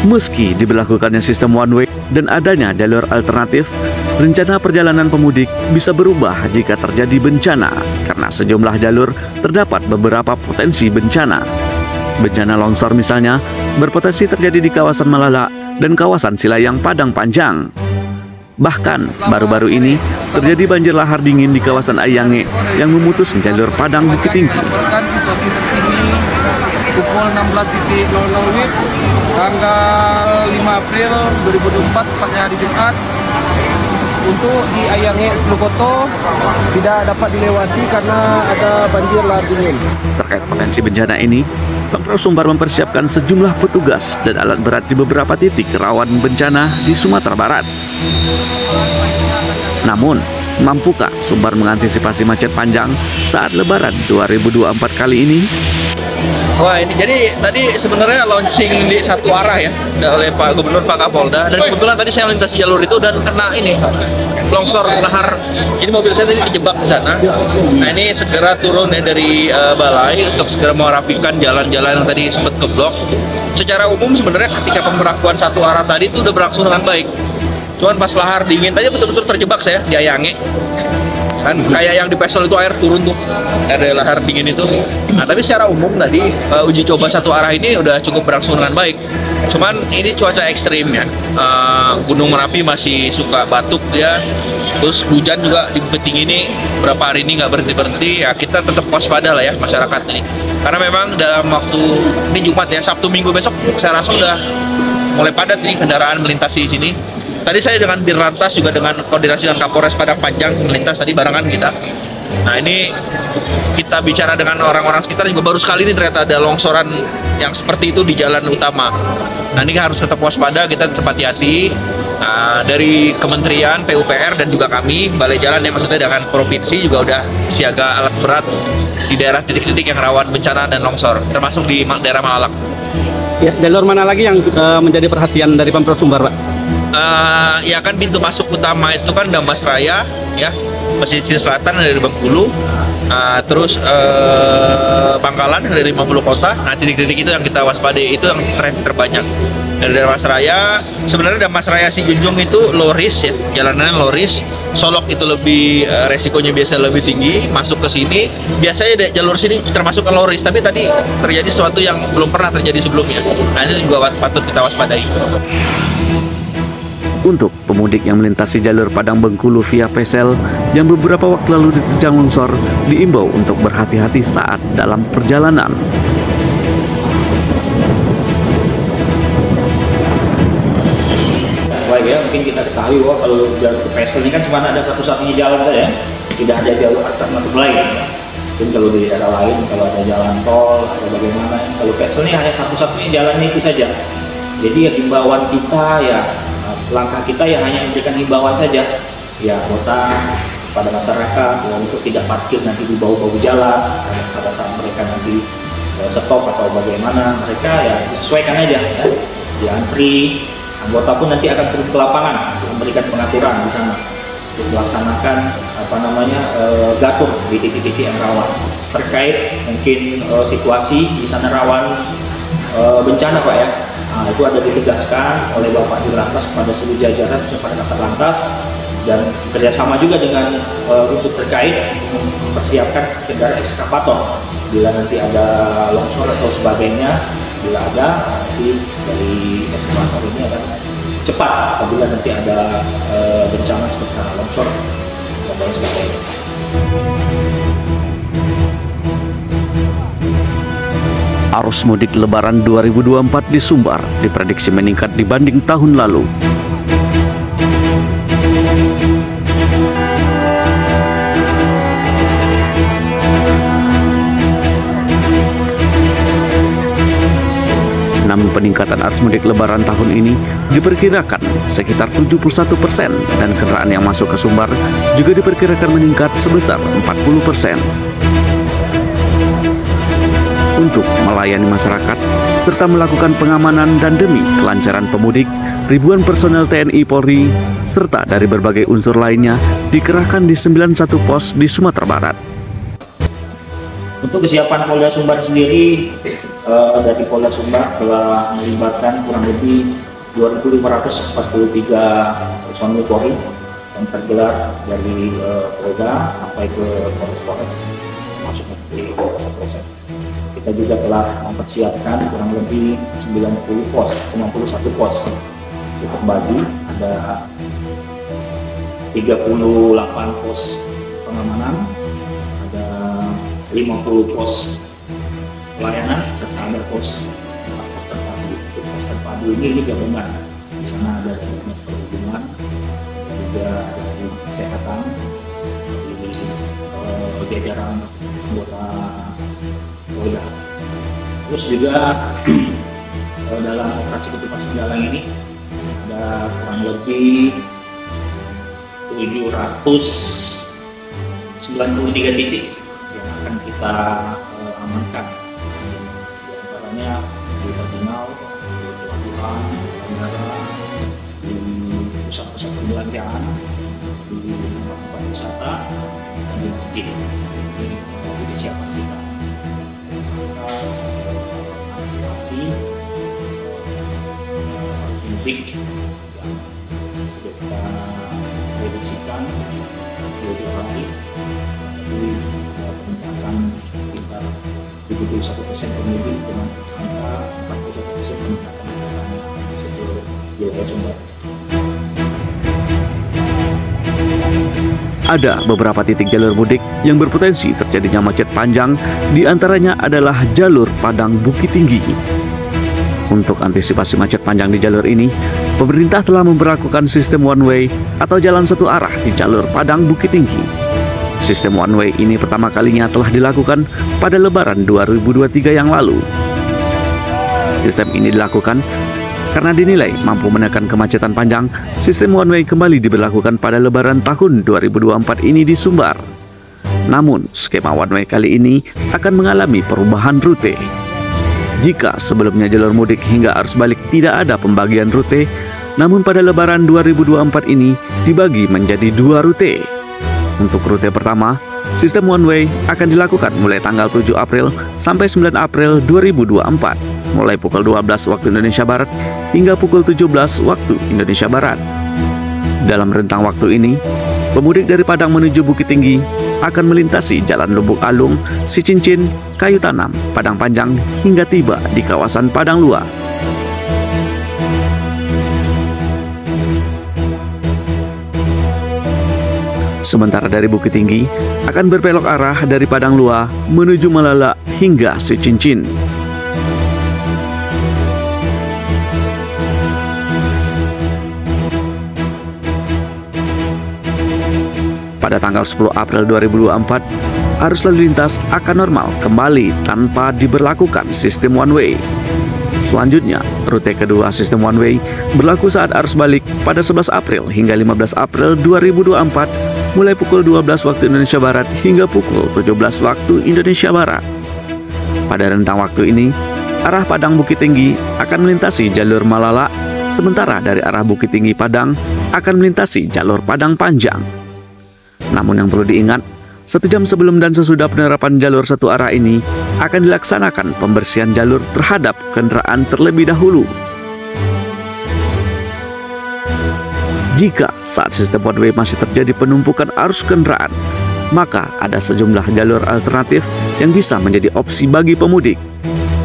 Meski diberlakukannya sistem one way dan adanya jalur alternatif, rencana perjalanan pemudik bisa berubah jika terjadi bencana karena sejumlah jalur terdapat beberapa potensi bencana. Bencana longsor misalnya berpotensi terjadi di kawasan Malala dan kawasan Silayang Padang Panjang. Bahkan baru-baru ini terjadi banjir lahar dingin di kawasan Ayange yang memutus jalur Padang Bukit Tinggi. Situasi terkini pukul 16.00 WIB tanggal 5 April 2024 tepatnya hari Jumat. Untuk di Ayange Lukoto tidak dapat dilewati karena ada banjir lahar dingin. Terkait potensi bencana ini, Pemprov Sumbar mempersiapkan sejumlah petugas dan alat berat di beberapa titik rawan bencana di Sumatera Barat. Namun, mampukah Sumbar mengantisipasi macet panjang saat Lebaran 2024 kali ini? Wah, ini jadi tadi sebenarnya launching di satu arah ya oleh Pak Gubernur, Pak Kapolda, dan kebetulan tadi saya melintasi jalur itu dan kena ini longsor lahar. Jadi mobil saya tadi dijebak di sana. Nah, ini segera turun ya dari balai untuk segera merapikan jalan-jalan yang tadi sempat keblok. Secara umum sebenarnya ketika pemberlakuan satu arah tadi itu udah berlangsung dengan baik. Cuman pas lahar dingin tadi betul-betul terjebak saya di Ayange. Kan kayak yang di Pesol itu air turun tuh dari lahar dingin itu. Nah, tapi secara umum tadi uji coba satu arah ini udah cukup berlangsung dengan baik. Cuman ini cuaca ekstrim ya. Gunung Merapi masih suka batuk ya. Terus hujan juga di Bukit Tinggi ini berapa hari ini nggak berhenti-berhenti. Ya kita tetap waspada lah ya masyarakat ini. Karena memang dalam waktu ini Jumat ya, Sabtu Minggu besok saya rasa udah mulai padat nih kendaraan melintasi sini. Tadi saya dengan Dirlantas juga dengan koordinasi dengan Kapolres Padang Panjang melintas tadi barengan kita. Nah, ini kita bicara dengan orang-orang sekitar juga baru sekali ini ternyata ada longsoran yang seperti itu di jalan utama. Nah, ini harus tetap waspada, kita tetap hati-hati. Nah, dari Kementerian PUPR dan juga kami Balai Jalan yang maksudnya dengan provinsi juga udah siaga alat berat di daerah titik-titik yang rawan bencana dan longsor, termasuk di daerah Malalak. Ya, jalur mana lagi yang menjadi perhatian dari Pemprov Sumbar, Pak? Ya kan pintu masuk utama itu kan Damas Raya ya, pesisir selatan dari Bengkulu, terus Pangkalan dari 50 kota. Nah, titik-titik itu yang kita waspadai, itu yang traffic terbanyak. Dari Damas Raya, sebenarnya Damas Raya Sijunjung itu low risk ya, jalanannya low risk. Solok itu lebih resikonya biasa lebih tinggi. Masuk ke sini biasanya jalur sini termasuk ke low risk, tapi tadi terjadi sesuatu yang belum pernah terjadi sebelumnya. Nah, itu juga patut kita waspadai. Untuk pemudik yang melintasi jalur Padang Bengkulu via Pesel yang beberapa waktu lalu diterjang longsor, diimbau untuk berhati-hati saat dalam perjalanan. Baik ya, mungkin kita ketahui bahwa kalau jalur ke Pesel ini kan cuma ada satu-satunya jalan saja, tidak ada jalur alternatif lain. Mungkin kalau di daerah lain, kalau ada jalan tol atau bagaimana, kalau Pesel ini hanya satu-satunya jalan itu saja. Jadi ya himbauan kita ya, langkah kita ya hanya memberikan himbauan saja ya anggota pada masyarakat ya, untuk tidak parkir nanti di bahu-bahu jalan pada saat mereka nanti stop atau bagaimana, mereka ya sesuaikan aja ya, diantri. Anggota pun nanti akan turun ke lapangan untuk memberikan pengaturan di sana untuk melaksanakan gatur di titik-titik yang rawan terkait mungkin situasi di sana rawan bencana, Pak ya. Nah, itu ada ditegaskan oleh Bapak Dirlantas kepada seluruh jajaran khususnya pada Kasat Lantas dan kerjasama juga dengan unsur terkait mempersiapkan kendaraan ekskavator bila nanti ada longsor atau sebagainya. Bila ada, nanti dari ekskavator ini akan cepat apabila nanti ada bencana seperti longsor dan sebagainya. Arus mudik Lebaran 2024 di Sumbar diprediksi meningkat dibanding tahun lalu. Namun peningkatan arus mudik Lebaran tahun ini diperkirakan sekitar 71% dan kendaraan yang masuk ke Sumbar juga diperkirakan meningkat sebesar 40%. Untuk melayani masyarakat serta melakukan pengamanan dan demi kelancaran pemudik, ribuan personel TNI Polri serta dari berbagai unsur lainnya dikerahkan di 91 pos di Sumatera Barat. Untuk kesiapan Polda Sumbar sendiri, dari Polda Sumbar telah melibatkan kurang lebih 2.543 personil Polri yang tergelar dari Polda sampai ke Polres, masuk ke Polres. Kita juga telah mempersiapkan kurang lebih 91 pos untuk bagi, ada 38 pos pengamanan, ada 50 pos pelayanan, serta ada pos terpadu. Pos terpadu ini gabungan. Di sana ada dari Dinas Perhubungan, juga dari kesehatan, dari jajaran anggota Polda. Terus juga dalam operasi ketupat sejalan ini ada kurang lebih 793 titik yang akan kita amankan. Di antaranya di terminal, di pelabuhan, bandara, di pusat-pusat perbelanjaan, di tempat wisata, dan di masjid. Ini siapkan kita. Antisipasi arus mudik yang sudah kita prediksikan 2 hari, jadi peningkatan sekitar 71% pemudik dengan angka 41% peningkatan seluruh wilayah Sumbar. Ada beberapa titik jalur mudik yang berpotensi terjadinya macet panjang, di antaranya adalah jalur Padang Bukit Tinggi. Untuk antisipasi macet panjang di jalur ini, pemerintah telah memberlakukan sistem one way atau jalan satu arah di jalur Padang Bukit Tinggi. Sistem one way ini pertama kalinya telah dilakukan pada Lebaran 2023 yang lalu. Sistem ini dilakukan karena dinilai mampu menekan kemacetan panjang. Sistem one way kembali diberlakukan pada Lebaran tahun 2024 ini di Sumbar. Namun, skema one way kali ini akan mengalami perubahan rute. Jika sebelumnya jalur mudik hingga arus balik tidak ada pembagian rute, namun pada Lebaran 2024 ini dibagi menjadi 2 rute. Untuk rute pertama, sistem one way akan dilakukan mulai tanggal 7 April sampai 9 April 2024, mulai pukul 12 waktu Indonesia Barat hingga pukul 17 waktu Indonesia Barat. Dalam rentang waktu ini, pemudik dari Padang menuju Bukit Tinggi akan melintasi Jalan Lubuk Alung, Sicincin, Kayu Tanam, Padang Panjang hingga tiba di kawasan Padang Luar. Sementara dari Bukit Tinggi akan berbelok arah dari Padang Luar menuju Melala hingga Sicincin. Pada tanggal 10 April 2024, arus lalu lintas akan normal kembali tanpa diberlakukan sistem one way. Selanjutnya, rute kedua sistem one way berlaku saat arus balik pada 11 April hingga 15 April 2024, mulai pukul 12 waktu Indonesia Barat hingga pukul 17 waktu Indonesia Barat. Pada rentang waktu ini, arah Padang Bukit Tinggi akan melintasi jalur Malala, sementara dari arah Bukit Tinggi Padang akan melintasi jalur Padang Panjang. Namun yang perlu diingat, 1 jam sebelum dan sesudah penerapan jalur satu arah ini akan dilaksanakan pembersihan jalur terhadap kendaraan terlebih dahulu. Jika saat sistem one way masih terjadi penumpukan arus kendaraan, maka ada sejumlah jalur alternatif yang bisa menjadi opsi bagi pemudik.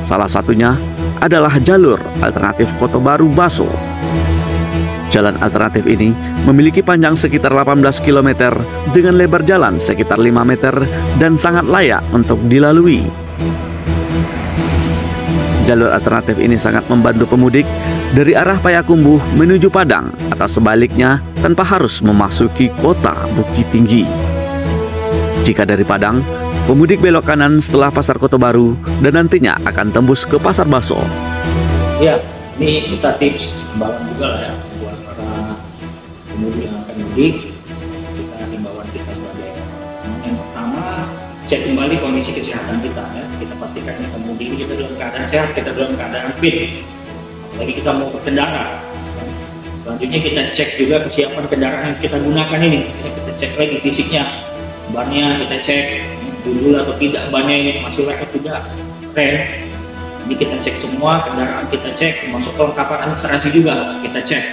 Salah satunya adalah jalur alternatif Kota Baru Baso. Jalan alternatif ini memiliki panjang sekitar 18 km dengan lebar jalan sekitar 5 meter dan sangat layak untuk dilalui. Jalur alternatif ini sangat membantu pemudik dari arah Payakumbuh menuju Padang atau sebaliknya tanpa harus memasuki kota Bukit Tinggi. Jika dari Padang, pemudik belok kanan setelah Pasar Kota Baru dan nantinya akan tembus ke Pasar Baso. Ya, ini kita tips himbauan juga lah ya buat para pemudik yang akan mudik. Kita himbauan kita sebagai yang pertama, cek kembali kondisi kesehatan kita ya. Kita pastikan kita mudik kita dalam keadaan sehat, kita dalam keadaan fit. Apalagi kita mau berkendara. Selanjutnya kita cek juga kesiapan kendaraan yang kita gunakan ini. Kita cek lagi fisiknya, bannya kita cek, judul atau tidak, bannya ini masih layak atau tidak, rem. Ini kita cek semua kendaraan, kita cek termasuk kelengkapan administrasi juga kita cek.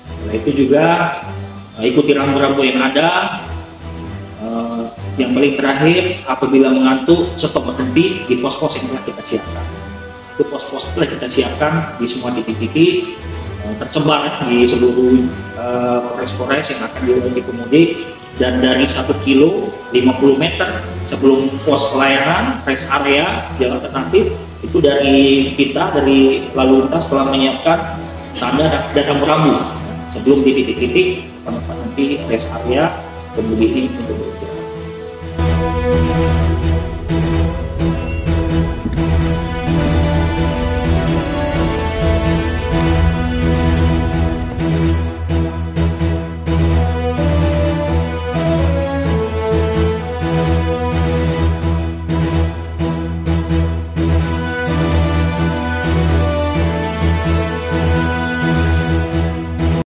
Setelah itu juga ikuti rambu-rambu yang ada. Yang paling terakhir, apabila mengantuk, stop berhenti di pos-pos yang telah kita siapkan. Itu pos-pos telah kita siapkan di semua titik-titik tersebar di seluruh polres-polres yang akan dilewati pemudik, dan dari 1 kilo 50 meter sebelum pos pelayanan rest area jalan alternatif itu dari kita dari lalu lintas telah menyiapkan tanda dan rambu-rambu sebelum di titik-titik tempat nanti rest area pemudik ini untuk beristirahat.